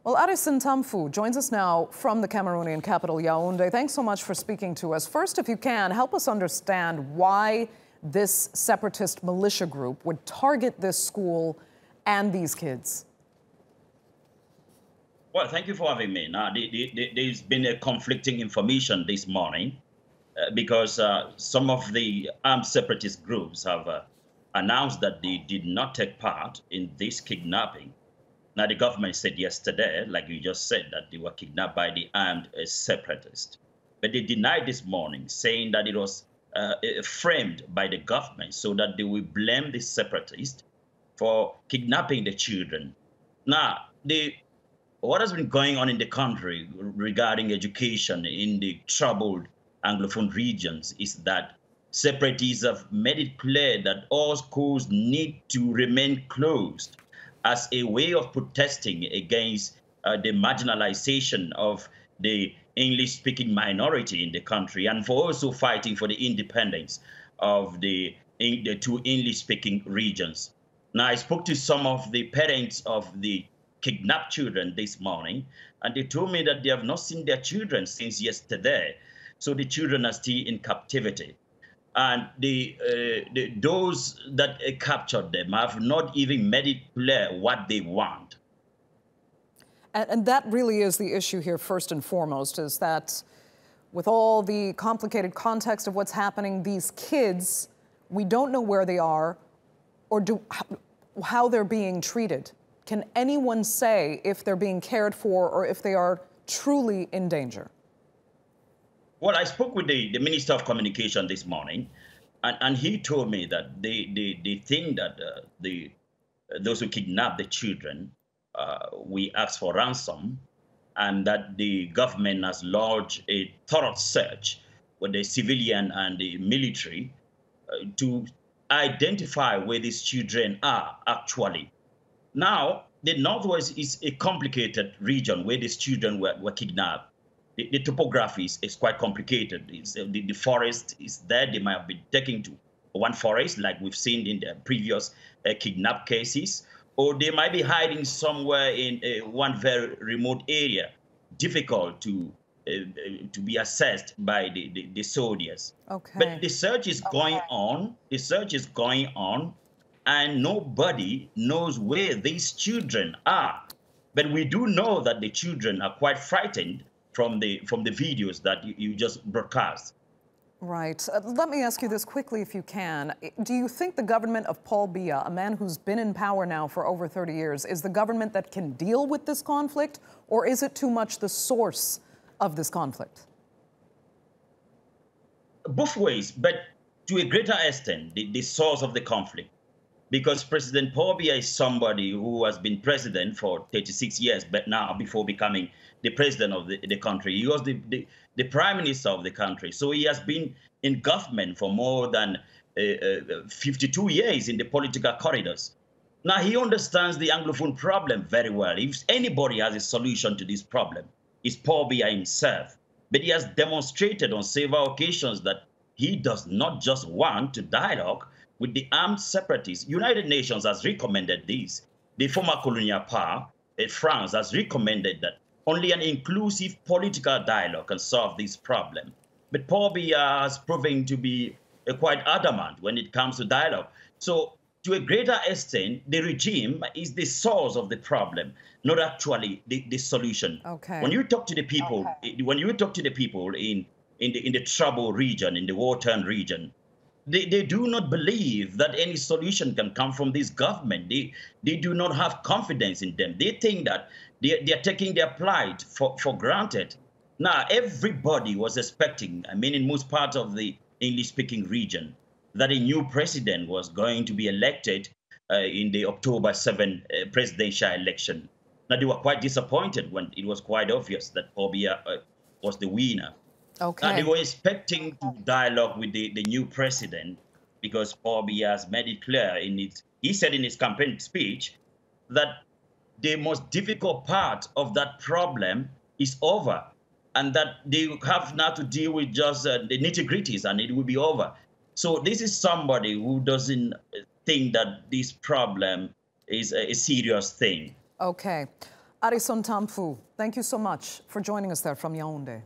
Well, Arison Tamfu joins us now from the Cameroonian capital, Yaoundé. Thanks so much for speaking to us. First, if you can, help us understand why this separatist militia group would target this school and these kids. Well, thank you for having me. Now, there's been a conflicting information this morning because some of the armed separatist groups have announced that they did not take part in this kidnapping. Now, the government said yesterday, like you just said, that they were kidnapped by the armed separatists. But they denied this morning, saying that it was framed by the government so that they will blame the separatists for kidnapping the children. Now, what has been going on in the country regarding education in the troubled Anglophone regions is that separatists have made it clear that all schools need to remain closed as a way of protesting against the marginalization of the English-speaking minority in the country, and for also fighting for the independence of the two English-speaking regions. Now, I spoke to some of the parents of the kidnapped children this morning, and they told me that they have not seen their children since yesterday. So the children are still in captivity. And those that captured them have not even made it clear what they want. And that really is the issue here, first and foremost, is that with all the complicated context of what's happening, these kids, we don't know where they are or how they're being treated. Can anyone say if they're being cared for or if they are truly in danger? Well, I spoke with the Minister of Communication this morning, and he told me that they think that those who kidnap the children, we ask for ransom, and that the government has launched a thorough search with the civilian and the military to identify where these children are actually. Now, the Northwest is a complicated region where these children were kidnapped. The topography is quite complicated. The forest is there. They might have been taken to one forest, like we've seen in the previous kidnap cases, or they might be hiding somewhere in one very remote area, difficult to be assessed by the soldiers. Okay. But the search is going on. The search is going on, and nobody knows where these children are. But we do know that the children are quite frightened from the videos that you just broadcast. Right. Let me ask you this quickly, if you can. Do you think the government of Paul Biya, a man who's been in power now for over 30 years, is the government that can deal with this conflict, or is it too much the source of this conflict? Both ways, but to a greater extent, the source of the conflict. Because President Paul Biya is somebody who has been president for 36 years, but now before becoming the president of the country, he was the prime minister of the country. So he has been in government for more than 52 years in the political corridors. Now, he understands the Anglophone problem very well. If anybody has a solution to this problem, it's Paul Biya himself. But he has demonstrated on several occasions that he does not just want to dialogue with the armed separatists. United Nations has recommended this. The former colonial power, France, has recommended that only an inclusive political dialogue can solve this problem. But Paul Biya has proven to be quite adamant when it comes to dialogue. So to a greater extent, the regime is the source of the problem, not actually the solution. Okay. When you talk to the people, when you talk to the people in the troubled region, in the war-torn region, they do not believe that any solution can come from this government. They do not have confidence in them. They think that they are taking their plight for granted. Now, everybody was expecting, I mean, in most parts of the English-speaking region, that a new president was going to be elected in the October 7 presidential election. Now, they were quite disappointed when it was quite obvious that Paul Biya was the winner. Okay. They were expecting to dialogue with the new president because Paul Biya has made it clear he said in his campaign speech that the most difficult part of that problem is over and that they have now to deal with just the nitty-gritties and it will be over. So this is somebody who doesn't think that this problem is a serious thing. Okay. Arison Tamfu, thank you so much for joining us there from Yaoundé.